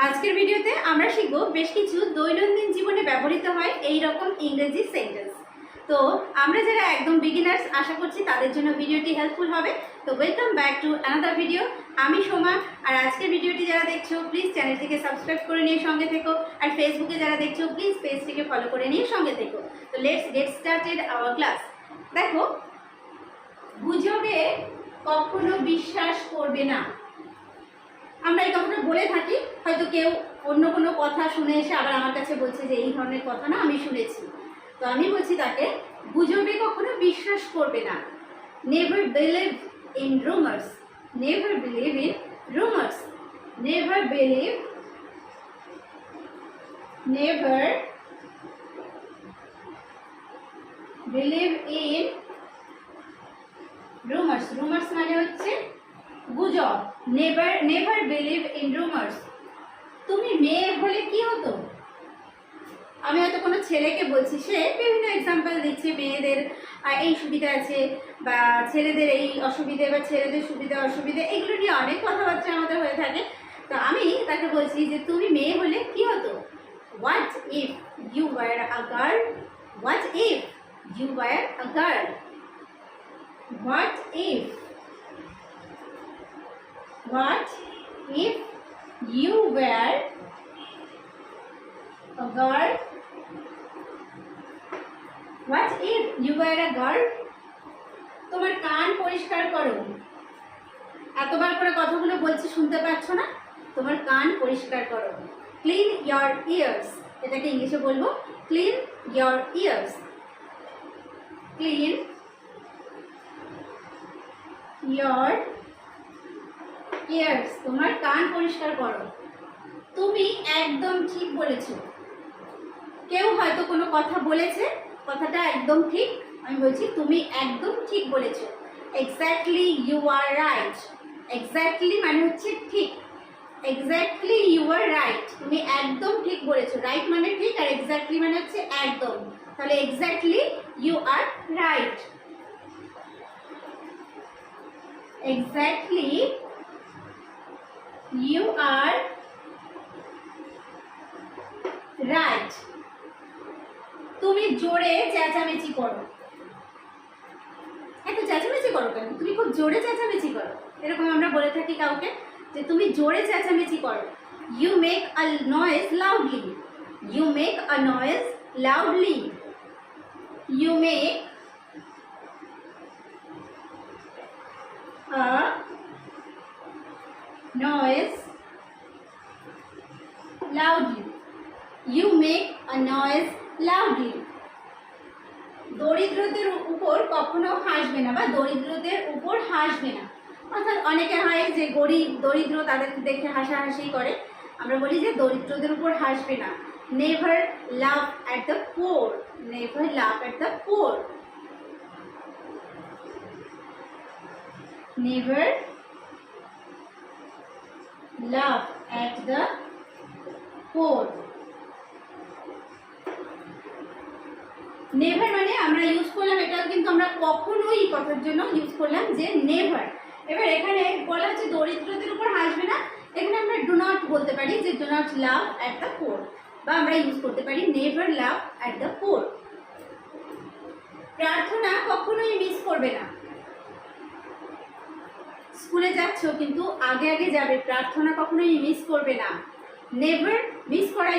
আজকের ভিডিওতে আমরা শিখব বেশ কিছু দৈনন্দিন জীবনে ব্যবহৃত হয় এই রকম ইংরেজি সেন্টেন্স। তো আমরা যারা একদম বিগিনার্স আশা করছি তাদের জন্য ভিডিওটি হেল্পফুল হবে। তো welcome back to another video. আমি সোমা, আর আজকের ভিডিওটি যারা দেখছো প্লিজ চ্যানেলটিকে সাবস্ক্রাইব করে নিয়ে সঙ্গে থেকো, আর ফেসবুকে যারা দেখছো প্লিজ পেজটিকে ফলো করে নিয়ে সঙ্গে থেকো। তো let's get started our class. দেখো, গুজবে কখনো বিশ্বাস করবে না। আমরা এই কথাটা বলে থাকি, হয়তো কেউ অন্য কোনো কথা শুনে এসে আবার আমার কাছে বলছে যে এই ধরনের কথা না আমি শুনেছি। তো আমি বলছি তাকে, গুজবে কখনো বিশ্বাস করবে না। Never believe in rumours. Never believe in rumours. Never believe, never believe in rumours. Rumours মানে হচ্ছে গুজব। Never never believe in rumours. তুমি মেয়ে হলে কি হতো? আমি হয়তো কোনো ছেলেকে বলছি, সে বিভিন্ন এক্সাম্পল দিচ্ছে, মেয়েদের এই সুবিধা আছে বা ছেলেদের এই অসুবিধে বা ছেলেদের সুবিধা অসুবিধা, এগুলো নিয়ে অনেক কথাবার্তা আমাদের হয়ে থাকে। তো আমি তাকে বলছি যে তুমি মেয়ে হলে কি হতো? What if you were a girl? What if you were a girl? What if, what if you were a girl? What if you were a girl? তোমার কান পরিষ্কার করো। এতবার করে কথাগুলো বলছি, শুনতে পাচ্ছ না? তোমার কান পরিষ্কার করো। Clean your ears। এটাকে ইংলিশে বলবো clean your ears। Clean your ears, তোমার কান পরিষ্কার করো। তুমি একদম ঠিক বলেছো। কেউ হয়তো কোনো কথা বলেছে, কথাটা একদম ঠিক, আমি বলছি তুমি একদম ঠিক বলেছো। Exactly you are right. Exactly মানে হচ্ছে ঠিক। এক্স্যাক্টলি ইউ আর রাইট, তুমি একদম ঠিক বলেছো। রাইট মানে ঠিক, আর এক্স্যাক্টলি মানে হচ্ছে একদম। তাহলে exactly you are right. Exactly you are right। তুমি জোরে চেঁচামেচি করো। এত চেঁচামেচি করো কেন? তুমি খুব জোরে চেঁচামেচি করো, এরকম আমরা বলে থাকি কাউকে, যে তুমি জোরে চেঁচামেচি করো। you make a noise loudly। you make a noise loudly। you make a noise loudly। you make a noise loudly। দরিদ্রদের উপর কখনো হাসবে না, বা দরিদ্রদের উপর হাসবে না। অর্থাৎ অনেকে হয় যে গরিব দরিদ্র তাদেরকে দেখে হাসাহাসি করে, আমরা বলি যে দরিদ্রদের উপর হাসবে না। Never love at the poor. Never love at the poor. Never laugh at the poor। Never মানে আমরা ইউজ করলাম, এটাও কিন্তু আমরা কখনোই কথার জন্য ইউজ করলাম যে নেভার। এবার এখানে বলা হচ্ছে দরিদ্রদের উপর হাসবে না, এখানে আমরা ডু নট বলতে পারি যে do not love at the poor, বা আমরা ইউজ করতে পারি never love at the poor. প্রার্থনা কখনোই মিস করবে না। স্কুলে যাচ্ছ কিন্তু আগে আগে যাবে, প্রার্থনা কখনোই মিস করবে না। নেভার মিস করা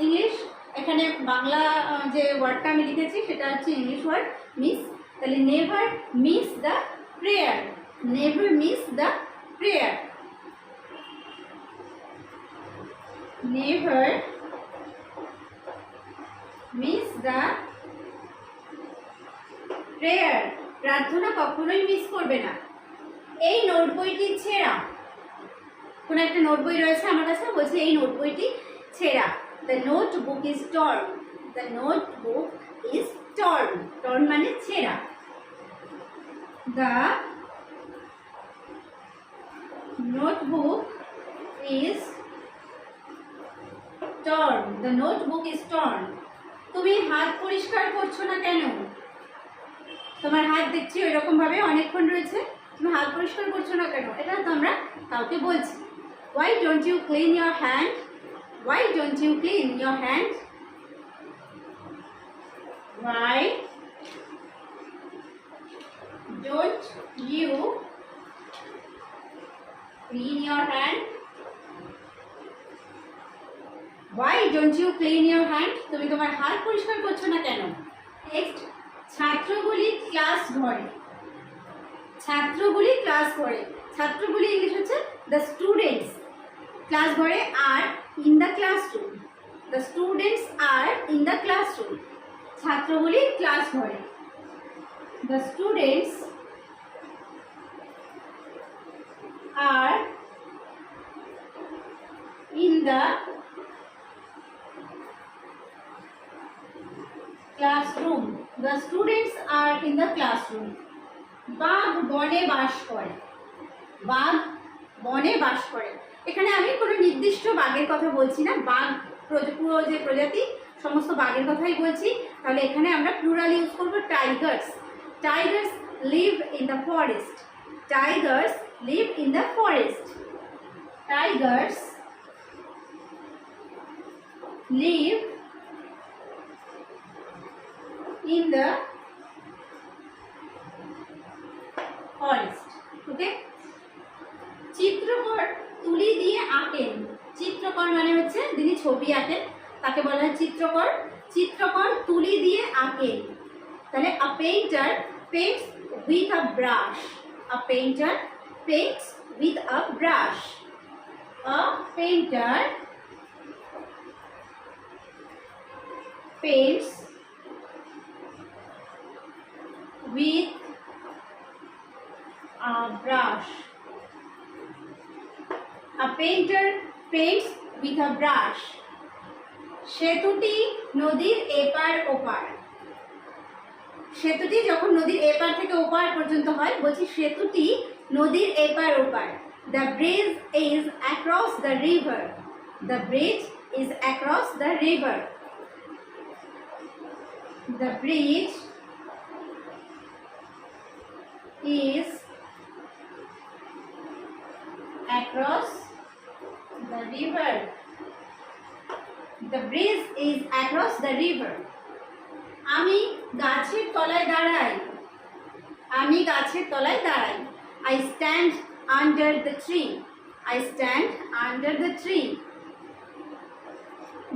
ইংলিশ, এখানে বাংলা যে ওয়ার্ডটা আমি লিখেছি সেটা হচ্ছে ইংলিশ ওয়ার্ড মিস। তাহলে never miss the prayer. Never miss the prayer. Never miss the prayer, প্রার্থনা কখনোই মিস করবে না। এই নোট বইটি ছেঁড়া। কোনো একটা নোট বই রয়েছে আমার কাছে, বলছি এই নোট বইটি ছেঁড়া। The notebook is torn. The notebook is torn. Torn মানে ছেঁড়া। The notebook is torn. The notebook is torn. তুমি হাত পরিষ্কার করছো না কেন? তোমার হাত দেখছি ওইরকম ভাবে অনেকক্ষণ রয়েছে, তুমি হাত পরিষ্কার করছো না কেন? এটা তো আমরা কাউকে বলছি। Why don't you clean your hand? Why don't you clean your hands? Why don't you clean your hand? Why don't you clean your hand? তুমি তোমার হাত পরিষ্কার করছো না কেন? নেক্সট, ছাত্রগুলি ক্লাস ঘরে। ছাত্রগুলি ক্লাস ঘরে, ছাত্রগুলি ইংলিশ হচ্ছে দ্য স্টুডেন্টস। ক্লাস ঘরে are in the classroom, the students are in the classroom. ছাত্রগুলি ক্লাস ঘরে, the students are in the classroom, the students are in the classroom. বাঘ বনে বাস করে, বাঘ বনে বাস করে। এখানে আমি কোনো নির্দিষ্ট বাঘের কথা বলছি না, বাঘ পুরো যে প্রজাতি সমস্ত বাঘের কথাই বলছি। তাহলে এখানে আমরা প্লুরাল ইউজ করবো tigers. Tigers live in the forest, tigers live in the forest, tigers live in the forest. Okay? চিত্রকর তুলি দিয়ে আঁকেন। চিত্রকর মানে হচ্ছে যিনি ছবি আঁকেন তাকে বলা হয় চিত্রকর। চিত্রকর তুলি দিয়ে আঁকেন। তাহলে a painter paints with a brush. A painter paints with a brush. A painter paints with a brush. A painter paints with a brush. সেতুটি নদীর এপার ওপার। সেতুটি যখন নদীর এপার থেকে ওপার পর্যন্ত হয়, বলছি সেতুটি নদীর এপার ওপার। The bridge is across the river. The bridge is across the river. The bridge is across the river. The bridge is across the river. আমি গাছের তলায় দাঁড়াই। আমি গাছের তলায় দাঁড়াই। I stand under the tree. I stand under the tree.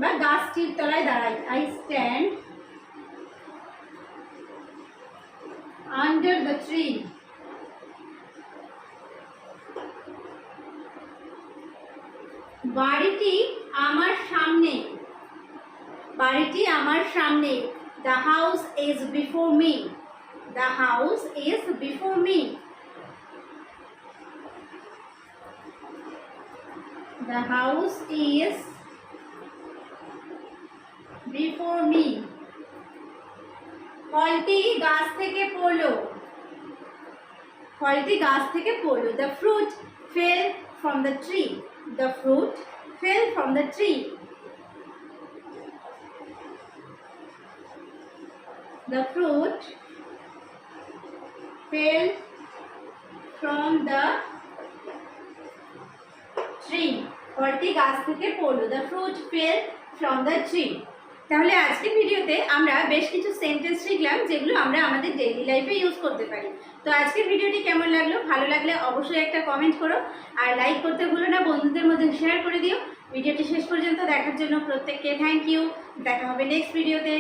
বা গাছটির তলায় দাঁড়াই। I stand under the tree. বাড়িটি আমার সামনে। বাড়িটি আমার সামনে। The house is before me. The house is before me. The house is before me. ফলটি গাছ থেকে পড়লো। ফলটি গাছ থেকে পড়লো। The fruit fell from the tree. The fruit fell from the tree. The fruit fell from the tree. ফলটি গাছ থেকে পড়লো। The fruit fell from the tree. তাহলে আজকের ভিডিওতে আমরা বেশ কিছু সেন্টেন্স শিখলাম যেগুলো আমরা আমাদের ডেইলি লাইফে ইউজ করতে পারি। তো আজকের ভিডিওটি কেমন লাগলো? ভালো লাগলে অবশ্যই একটা কমেন্ট করো আর লাইক করতে ভুলো না, বন্ধুদের মধ্যে শেয়ার করে দিও। ভিডিওটি শেষ পর্যন্ত দেখার জন্য প্রত্যেককে থ্যাংক ইউ। দেখা হবে নেক্সট ভিডিওতে।